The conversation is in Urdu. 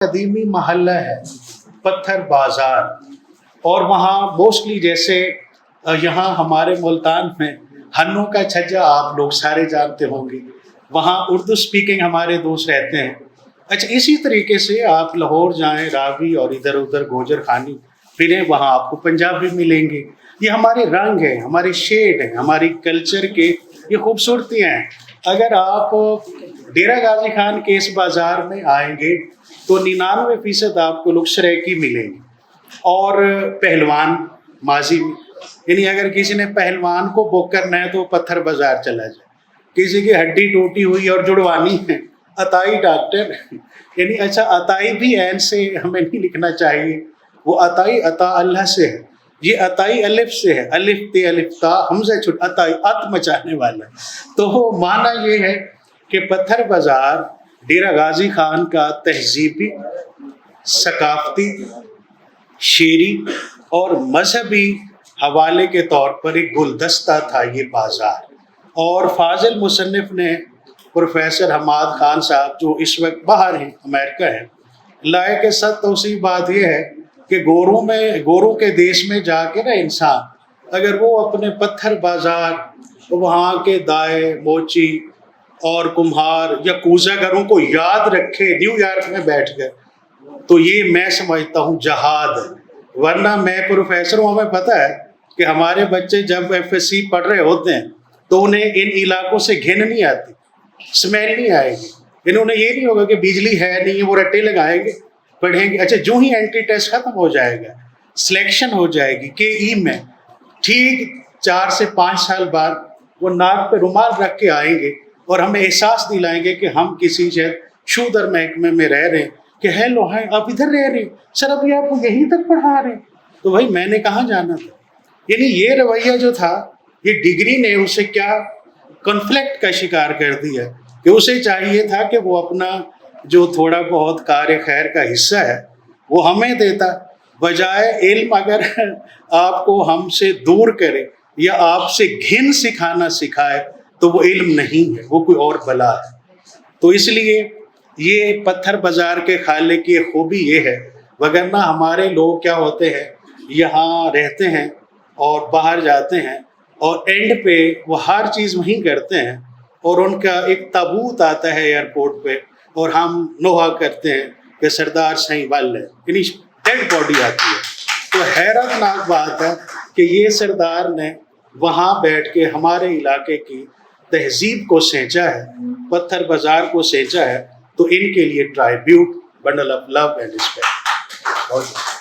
قدیمی محلہ ہے پتھر بازار، اور وہاں موسٹلی جیسے یہاں ہمارے ملتان میں ہنوں کا چھجا آپ لوگ سارے جانتے ہوں گے، وہاں اردو سپیکنگ ہمارے دوست رہتے ہیں۔ اچھا، اسی طریقے سے آپ لاہور جائیں، راوی اور ادھر ادھر گوجر خانی پھریں، وہاں آپ کو پنجابی ملیں گے۔ یہ ہمارے رنگ ہیں، ہمارے شیڈ ہیں، ہماری کلچر کے یہ خوبصورتیاں ہیں۔ اگر آپ ڈیرہ غازی خان کے اس بازار میں آئیں گے تو 99% آپ کو لوگ سریکی ملیں گے، اور پہلوان ماضی میں، یعنی اگر کسی نے پہلوان کو بک کرنا ہے تو پتھر بازار چلا جائے۔ کسی کی ہڈی ٹوٹی ہوئی اور جڑوانی ہے، عطائی ڈاکٹر، یعنی اچھا عطائی بھی عین سے ہمیں نہیں لکھنا چاہیے، وہ عطائی عطا اللہ سے ہے، یہ عطائی الف سے ہے، الف تے الف تا حمزہ چھٹ عطائی عط مچانے والا۔ تو معنی یہ ہے کہ پتھر بازار ڈیرہ غازی خان کا تہذیبی، ثقافتی، شعری اور مذہبی حوالے کے طور پر ایک گلدستہ تھا یہ بازار۔ اور فاضل مصنف نے پروفیسر حماد خان صاحب جو اس وقت باہر ہیں، امریکہ ہیں، لائق صد توصیف بات یہ ہے کہ گوروں کے دیش میں جا کے نا انسان اگر وہ اپنے پتھر بازار، وہاں کے دائے موچی اور کمہار یا کوزہ گروں کو یاد رکھے نیو یارک میں بیٹھ گئے تو یہ میں سمجھتا ہوں جہاد ہے۔ ورنہ میں پروفیسر ہوں، ہمیں پتہ ہے کہ ہمارے بچے جب FSC پڑھ رہے ہوتے ہیں تو انہیں ان علاقوں سے گھن نہیں آتی، سمیل نہیں آئے گی، انہیں یہ نہیں ہوگا کہ بجلی ہے نہیں، وہ رٹے لگائیں گے پڑھیں گے۔ اچھا، جو ہی اینٹی ٹیسٹ ختم ہو جائے گا، سلیکشن ہو جائے گی KE میں، ٹھیک 4 سے 5 سال بعد وہ ناک پہ رومال رکھ کے آئیں گے اور ہمیں احساس دلائیں گے کہ ہم کسی شودر محکمے میں رہ رہے ہیں، کہ ہیلو ہیں آپ ادھر رہ رہے ہیں سر، ابھی آپ کو یہیں تک پڑھا رہے ہیں، تو بھائی میں نے کہاں جانا تھا۔ یعنی یہ رویہ جو تھا، یہ ڈگری نے اسے کیا کنفلکٹ کا شکار کر دیا کہ اسے چاہیے تھا کہ وہ اپنا جو تھوڑا بہت کار خیر کا حصہ ہے وہ ہمیں دیتا، بجائے علم اگر آپ کو ہم سے دور کرے یا آپ سے گھن سکھانا سکھائے تو وہ علم نہیں ہے، وہ کوئی اور بلا ہے۔ تو اس لیے یہ پتھر بازار کے خالق کی خوبی یہ ہے، وگرنہ ہمارے لوگ کیا ہوتے ہیں، یہاں رہتے ہیں اور باہر جاتے ہیں اور اینڈ پہ وہ ہر چیز وہیں کرتے ہیں، اور ان کا ایک تابوت آتا ہے ایئرپورٹ پہ اور ہم نوحہ کرتے ہیں کہ سردار سائیں وال ہے، یعنی ڈیڈ باڈی آتی ہے۔ تو حیرت ناک بات ہے کہ یہ سردار نے وہاں بیٹھ کے ہمارے علاقے کی تہذیب کو سینچا ہے، پتھر بازار کو سینچا ہے، تو ان کے لیے tribute, bundle of love and respect.